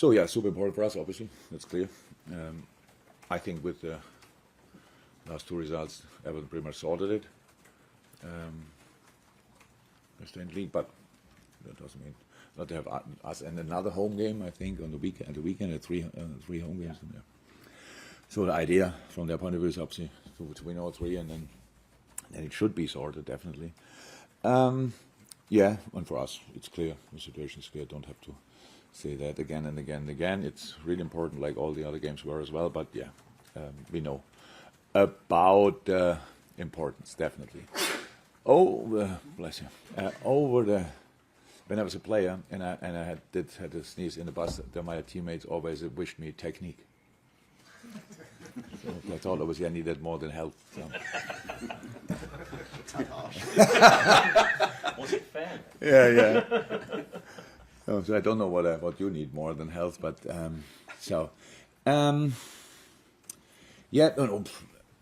So yeah, super important for us, obviously. That's clear. I think with the last two results, Everton pretty much sorted it. They stay in the league, but that doesn't mean not to have us and another home game. I think on the weekend. At the weekend, at three home games. Yeah. So the idea from their point of view is obviously to win all three, and then it should be sorted definitely. Yeah, and for us, it's clear. The situation is clear. Don't have to say that again and again and again. It's really important, like all the other games were as well. But yeah, we know about importance, definitely. Oh, bless you. When I was a player and I had a sneeze in the bus, my teammates always wished me technique. So I thought obviously I needed more than health. So. Was it fair? Yeah. So I don't know what you need more than health, but yeah. No,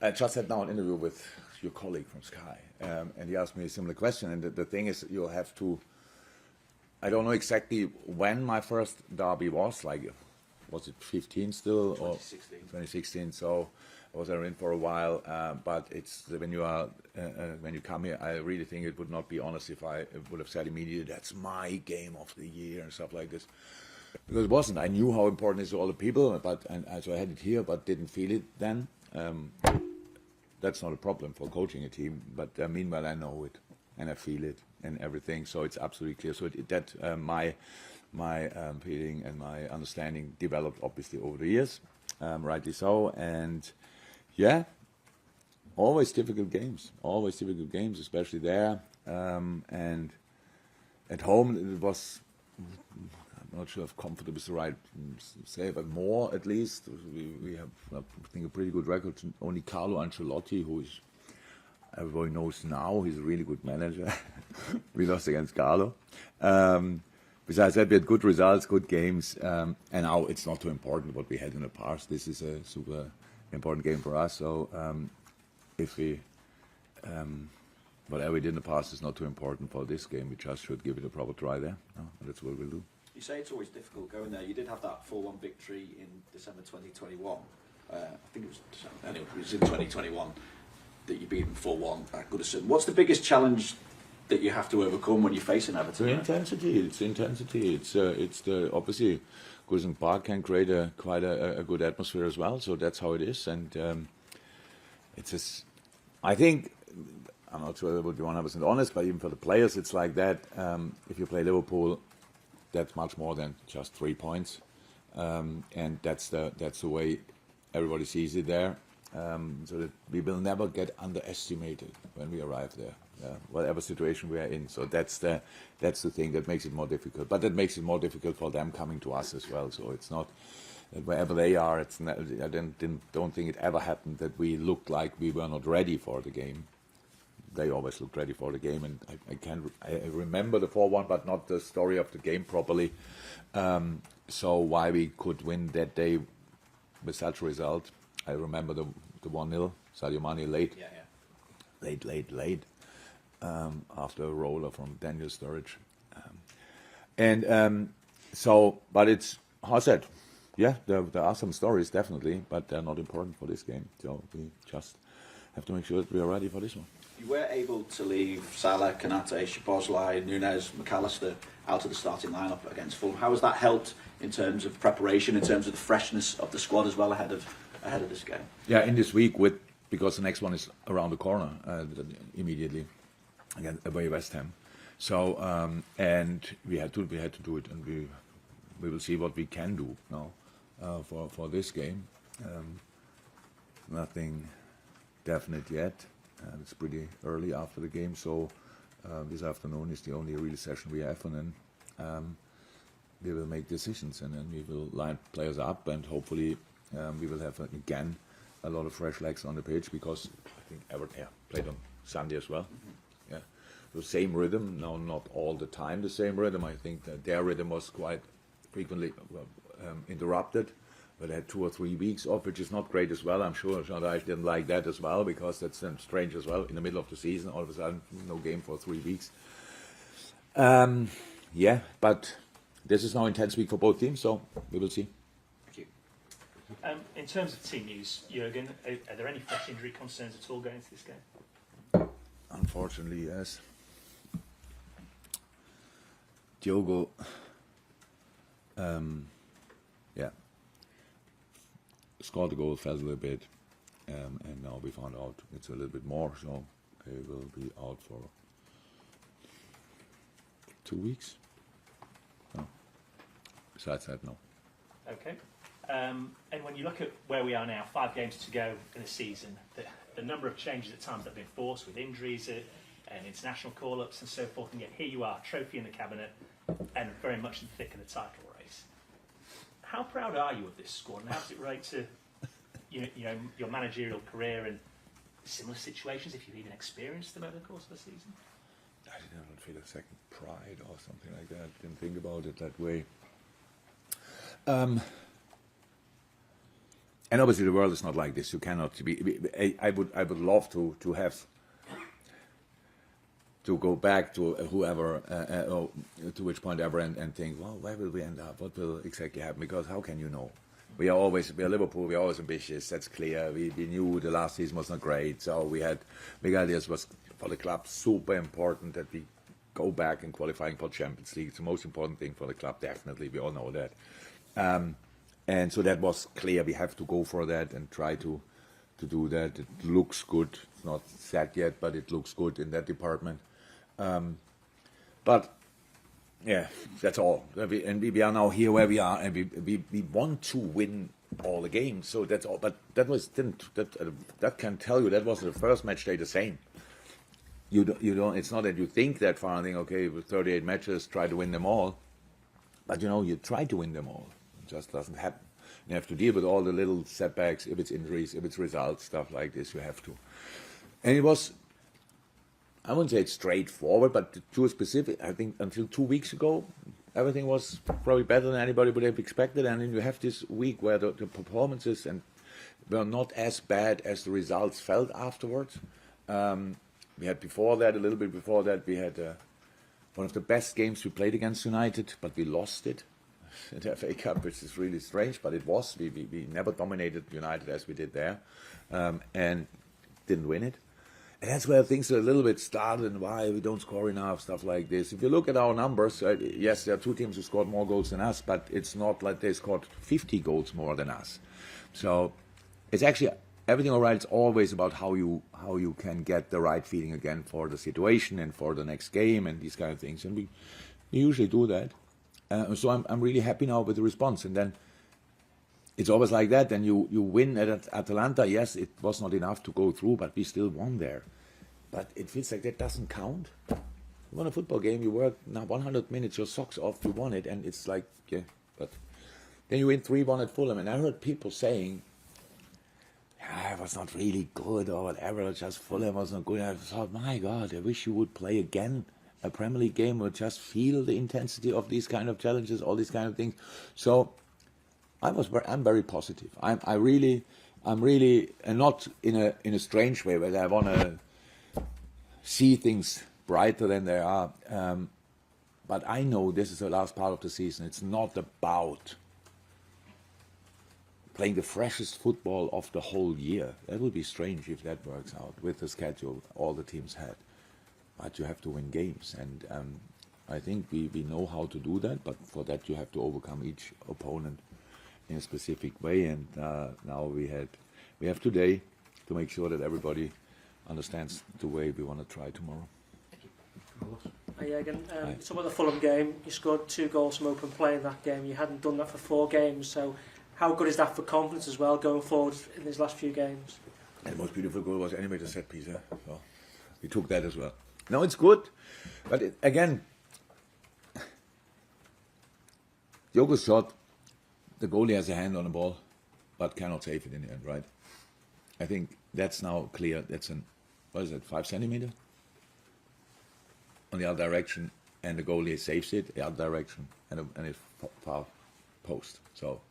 I just had now an interview with your colleague from Sky, and he asked me a similar question. And the thing is, you have to. I don't know exactly when my first derby was. Like, was it 15 still 2016. Or 2016? So I was in for a while. But it's when you come here, I really think it would not be honest if I would have said immediately that's my game of the year and stuff like this. Because it wasn't. I knew how important it is to all the people, so I had it here, but didn't feel it then. That's not a problem for coaching a team. But meanwhile, I know it and I feel it and everything. So it's absolutely clear. So my feeling and my understanding developed obviously over the years, rightly so. And yeah, always difficult games, especially there. And at home it was. I'm not sure if comfortable is the right say, but more at least. We have, I think, a pretty good record. Only Carlo Ancelotti, who is everybody knows now, he's a really good manager. We lost against Carlo. Besides that, we had good results, good games, and now it's not too important what we had in the past. This is a super important game for us. So if we whatever we did in the past is not too important for this game. We just should give it a proper try there. That's what we'll do. You say it's always difficult going there. You did have that 4-1 victory in December 2021. I think it was December. Anyway, it was in 2021 that you beat them 4-1 at Goodison. What's the biggest challenge that you have to overcome when you're facing Everton? Intensity. It's intensity. It's the obviously Goodison Park can create quite a good atmosphere as well. So that's how it is, and it's I think. I'm not sure I would be 100% honest, but even for the players, it's like that. If you play Liverpool, that's much more than just 3 points, and that's the way everybody sees it there. So that we will never get underestimated when we arrive there, whatever situation we are in. So that's the thing that makes it more difficult. But that makes it more difficult for them coming to us as well. So it's not that wherever they are. I don't think it ever happened that we looked like we were not ready for the game. They always looked ready for the game, and I remember the 4-1, but not the story of the game properly. So why we could win that day with such a result, I remember the 1-0, Sadio Mane late, after a roller from Daniel Sturridge, but it's how I said, yeah, there are some stories definitely, but they're not important for this game. So we just have to make sure that we are ready for this one. You were able to leave Salah, Konate, Szoboszlai, Nunez, McAllister out of the starting lineup against Fulham. How has that helped in terms of preparation, in terms of the freshness of the squad as well ahead of this game? Yeah, in this week because the next one is around the corner immediately against away West Ham. So and we had to do it, and we will see what we can do now for this game. Nothing definite yet. It's pretty early after the game, so this afternoon is the only real session we have, and then we will make decisions, and then we will line players up, and hopefully we will have again a lot of fresh legs on the pitch, because I think Everton played on Sunday as well. Mm-hmm. Yeah, the same rhythm. No, not all the time the same rhythm. I think that their rhythm was quite frequently interrupted. But they had 2 or 3 weeks off, which is not great as well. I'm sure Jean-Daj didn't like that as well, because that's strange as well. In the middle of the season, all of a sudden, no game for 3 weeks. Yeah, but this is now intense week for both teams, so we will see. Thank you. In terms of team news, Jurgen, are there any fresh injury concerns at all going into this game? Unfortunately, yes. Diogo, scored the goal, fell a little bit, and now we found out it's a little bit more, so he will be out for 2 weeks. No. Besides that, no. Okay. And when you look at where we are now, 5 games to go in the season, the number of changes at times that have been forced with injuries and international call-ups and so forth, and yet here you are, trophy in the cabinet, and very much in the thick of the title race. How proud are you of this squad, and how does it relate to your managerial career and similar situations, if you've even experienced them over the course of the season? I don't feel a second pride or something like that. I didn't think about it that way. And obviously the world is not like this. You cannot be. I would love to have to go back to whoever to which point ever and think, well, where will we end up? What will exactly happen? Because how can you know? We are Liverpool. We are always ambitious. That's clear. We knew the last season was not great, so we had big ideas. Was for the club super important that we go back and qualifying for Champions League. It's the most important thing for the club. Definitely, we all know that. And so that was clear. We have to go for that and try to do that. It looks good. It's not set yet, but it looks good in that department. But yeah, that's all. We are now here where we are, and we want to win all the games. So that's all. But that can tell you that was the first match day the same. You don't. It's not that you think that far and think, okay, with 38 matches, try to win them all. But you try to win them all. It just doesn't happen. You have to deal with all the little setbacks, if it's injuries, if it's results, stuff like this. You have to. And it was, I wouldn't say it's straightforward, but to a specific, I think until 2 weeks ago, everything was probably better than anybody would have expected. And then you have this week where the performances were not as bad as the results felt afterwards. We had before that, a little bit before that, we had one of the best games we played against United, but we lost it in the FA Cup, which is really strange, but it was. We never dominated United as we did there, and didn't win it. And that's where things are a little bit started and why we don't score enough, stuff like this. If you look at our numbers, yes, there are 2 teams who scored more goals than us, but it's not like they scored 50 goals more than us. So it's actually everything all right. It's always about how you can get the right feeling again for the situation and for the next game and these kind of things. And we usually do that. So I'm really happy now with the response. And then it's always like that. Then you win at Atalanta. Yes, it was not enough to go through, but we still won there. But it feels like that doesn't count. You won a football game, you work now 100 minutes, your socks off, you won it, and it's like, yeah. But then you win 3-1 at Fulham. And I heard people saying, it was not really good or whatever, just Fulham was not good. I thought, my God, I wish you would play again a Premier League game or just feel the intensity of these kind of challenges, all these kind of things. So I'm very positive. I'm really, and not in a strange way where I want to see things brighter than they are. But I know this is the last part of the season. It's not about playing the freshest football of the whole year. That would be strange if that works out with the schedule all the teams had. But you have to win games, and I think we know how to do that, but for that you have to overcome each opponent in a specific way, and now we have today to make sure that everybody understands the way we want to try tomorrow. Hi Jurgen, you talk about the Fulham game, you scored 2 goals from open play in that game, you hadn't done that for 4 games, so how good is that for confidence as well going forward in these last few games? And the most beautiful goal was anyway the set piece, so we took that as well. No, it's good, but again, Diogo's shot, the goalie has a hand on the ball, but cannot save it in the end, right? I think that's now clear. That's 5 centimeter on the other direction, and the goalie saves it the other direction, and it's far post. So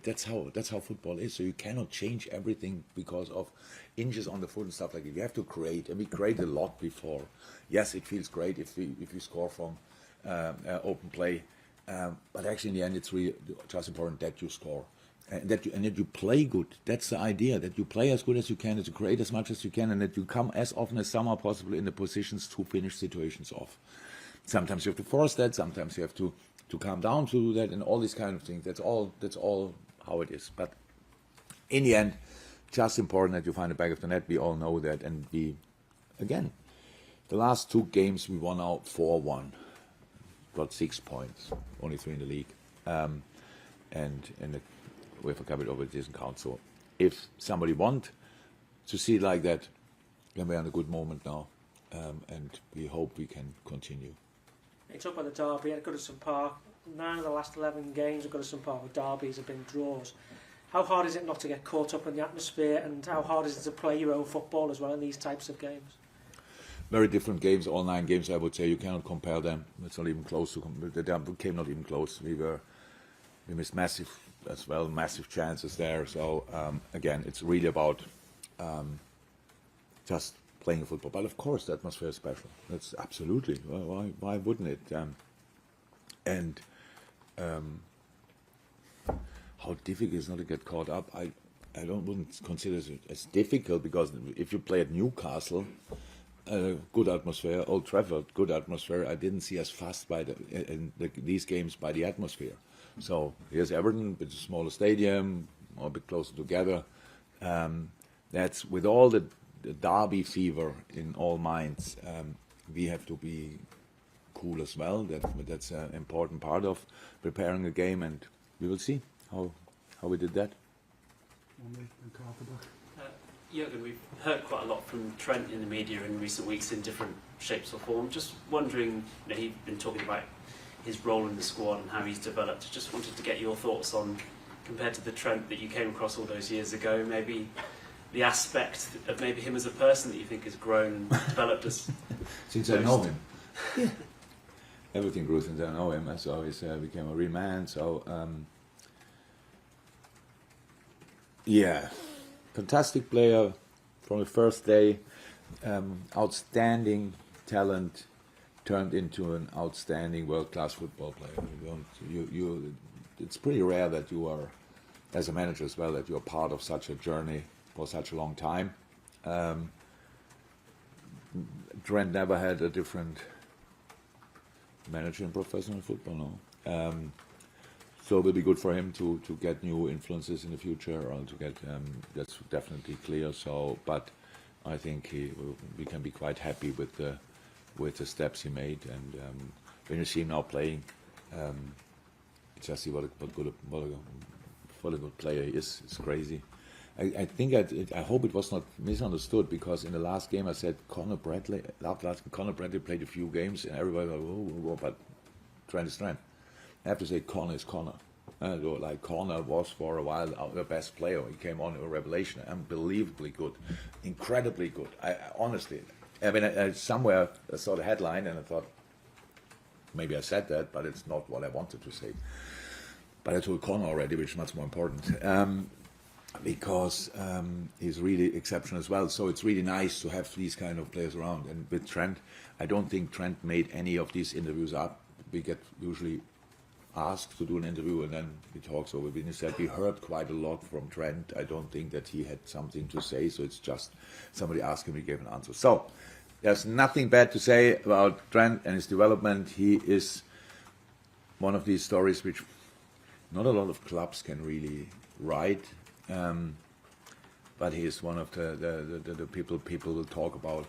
that's how football is. So you cannot change everything because of inches on the foot and stuff like that. You have to create, and we created a lot before. Yes, it feels great if we score from open play, But actually, in the end, it's really just important that you score. And that you play good. That's the idea, that you play as good as you can, that you create as much as you can, and that you come as often as somehow possible in the positions to finish situations off. Sometimes you have to force that, sometimes you have to calm down to do that, and all these kind of things. That's all how it is. But in the end, just important that you find the back of the net. We all know that, and again, the last 2 games we won out 4-1, got 6 points, only 3 in the league, and in the UEFA Cup it obviously doesn't count. So if somebody want to see it like that, then we're in a good moment now, and we hope we can continue. You talk about the derby at Goodison Park. 9 of the last 11 games at Goodison Park with derbies have been draws. How hard is it not to get caught up in the atmosphere, and how hard is it to play your own football as well in these types of games? Very different games, all 9 games. I would say you cannot compare them. It's not even close to. They came not even close. We missed massive chances there. So again, it's really about just playing football. But of course, the atmosphere is special. That's absolutely. Why wouldn't it? And how difficult it is not to get caught up. I wouldn't consider it as difficult, because if you play at Newcastle, good atmosphere, Old Trafford, good atmosphere. I didn't see as fast these games by the atmosphere. So here's Everton, with a smaller stadium, a bit closer together. That's with all the derby fever in all minds. We have to be cool as well. That's an important part of preparing a game, and we will see how we did that. Jurgen, we've heard quite a lot from Trent in the media in recent weeks in different shapes or form. Just wondering, he's been talking about his role in the squad and how he's developed. Just wanted to get your thoughts on, compared to the Trent that you came across all those years ago, maybe the aspect of maybe him as a person that you think has grown and developed as since I know him. Yeah. Everything grew since I know him. I always became a real man. So yeah, fantastic player from the first day. Outstanding talent turned into an outstanding world-class football player. It's pretty rare that you are, as a manager as well, that you're part of such a journey for such a long time. Trent never had a different manager in professional football, no. So it will be good for him to get new influences in the future, or to get that's definitely clear. So, but I think we can be quite happy with the steps he made, and when you see him now playing, just see what a good player he is. It's crazy. I think I hope it was not misunderstood, because in the last game I said Conor Bradley played a few games and everybody was like, oh, but Trent is Trent. I have to say Conor is Conor. Like Conor was for a while the best player. He came on a revelation, unbelievably good, incredibly good. Honestly, I mean, somewhere I saw the headline and I thought, maybe I said that, but it's not what I wanted to say. But I told Conor already, which is much more important. Because he's really exceptional as well. So it's really nice to have these kind of players around. And with Trent, I don't think Trent made any of these interviews up. We get usually asked to do an interview and then we talk. So we said we heard quite a lot from Trent. I don't think that he had something to say. So it's just somebody asked him, he gave an answer. So there's nothing bad to say about Trent and his development. He is one of these stories which not a lot of clubs can really write. But he is one of the people will talk about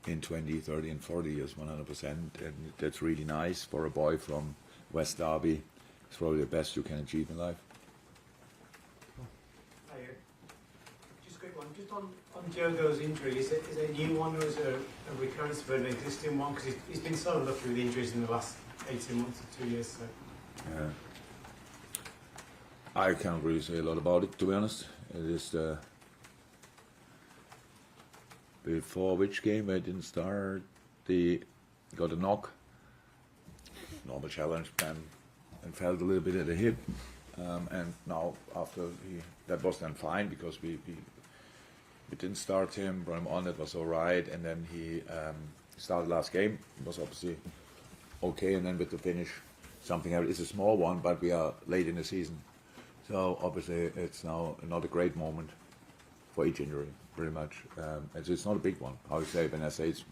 in 20, 30 and 40 years, 100%, and that's really nice for a boy from West Derby. It's probably the best you can achieve in life. Just a quick one, just on Diogo's injury, is it a new one, or is it a recurrence of an existing one? Because he's been so unlucky with injuries in the last 18 months or 2 years. So. Yeah. I can't really say a lot about it, to be honest. It is before which game I didn't start. Got a knock, normal challenge, and felt a little bit at the hip. And now after that was then fine, because we didn't start him, brought him on. It was all right, and then he started last game. It was obviously okay, and then with the finish something. It's a small one, but we are late in the season, so obviously it's now not a great moment for each injury, pretty much. It's not a big one. I would say when I say it's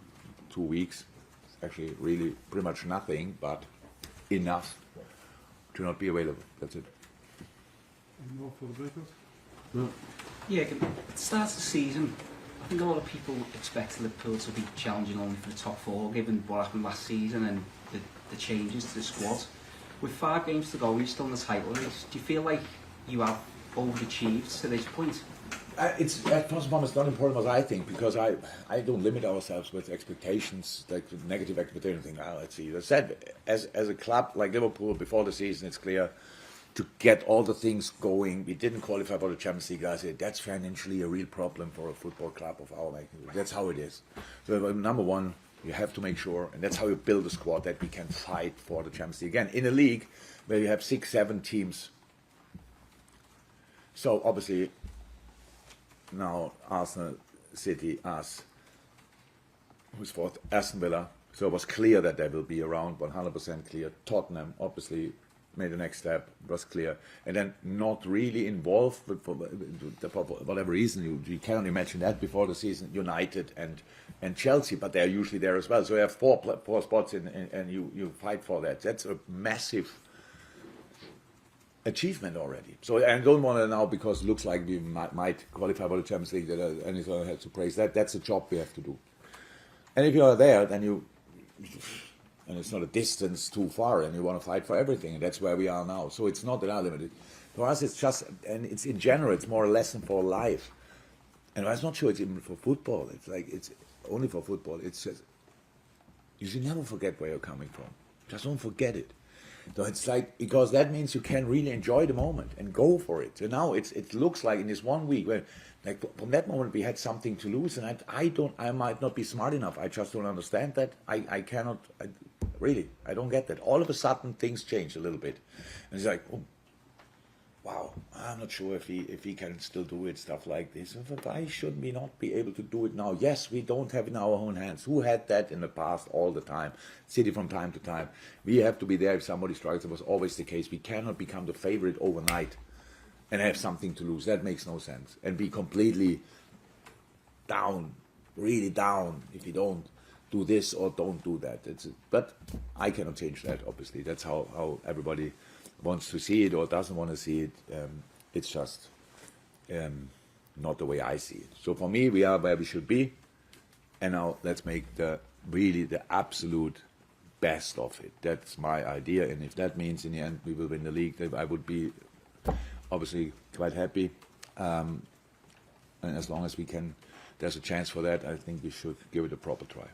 2 weeks, it's actually really pretty much nothing, but enough to not be available. That's it. Any more for the breakers? No. Yeah, at the start of the season, I think a lot of people expect Liverpool to be challenging only for the top 4, given what happened last season and the changes to the squad. With 5 games to go, you're still in the title race. Do you feel like you have overachieved to this point? It's that first one is not important as I think, because I don't limit ourselves with expectations, like negative expectations. Think, let's see. As I said, as a club like Liverpool before the season, it's clear to get all the things going. We didn't qualify for the Champions League last year. That's financially a real problem for a football club of our making. That's how it is. So number one, you have to make sure, and that's how you build a squad, that we can fight for the Champions League again in a league where you have 6, 7 teams. So obviously, now Arsenal, City, us, who's fourth, Aston Villa. So it was clear that they will be around, 100% clear. Tottenham obviously made the next step, it was clear. And then not really involved, but for whatever reason, you cannot imagine that before the season, United and Chelsea, but they're usually there as well. So you have four spots and you fight for that. That's a massive achievement already. So I don't want to now, because it looks like we might qualify for the Champions League, that anyone has to praise that. That's a job we have to do. And if you are there, then and it's not a distance too far, and you want to fight for everything, and that's where we are now. So it's not that unlimited. For us, it's just, and it's in general, it's more a lesson for life. And I'm not sure it's even for football. It's like, it's only for football. It's just, you should never forget where you're coming from. Just don't forget it. So it's like, because that means you can really enjoy the moment and go for it. So now it looks like in this 1 week, where like from that moment we had something to lose, and I might not be smart enough. I just don't understand that. I cannot, really, I don't get that. All of a sudden things change a little bit, and it's like, oh, wow, I'm not sure if he can still do it, stuff like this. Why should we not be able to do it now? Yes, we don't have it in our own hands. Who had that in the past all the time? City from time to time. We have to be there if somebody struggles. It was always the case. We cannot become the favorite overnight and have something to lose. That makes no sense. And be completely down, really down, if you don't do this or don't do that. But I cannot change that, obviously. That's how everybody wants to see it or doesn't want to see it. It's just not the way I see it. So for me, we are where we should be, and now let's make the absolute best of it. That's my idea, and if that means in the end we will win the league, then I would be obviously quite happy. And as long as we can, there's a chance for that, I think we should give it a proper try.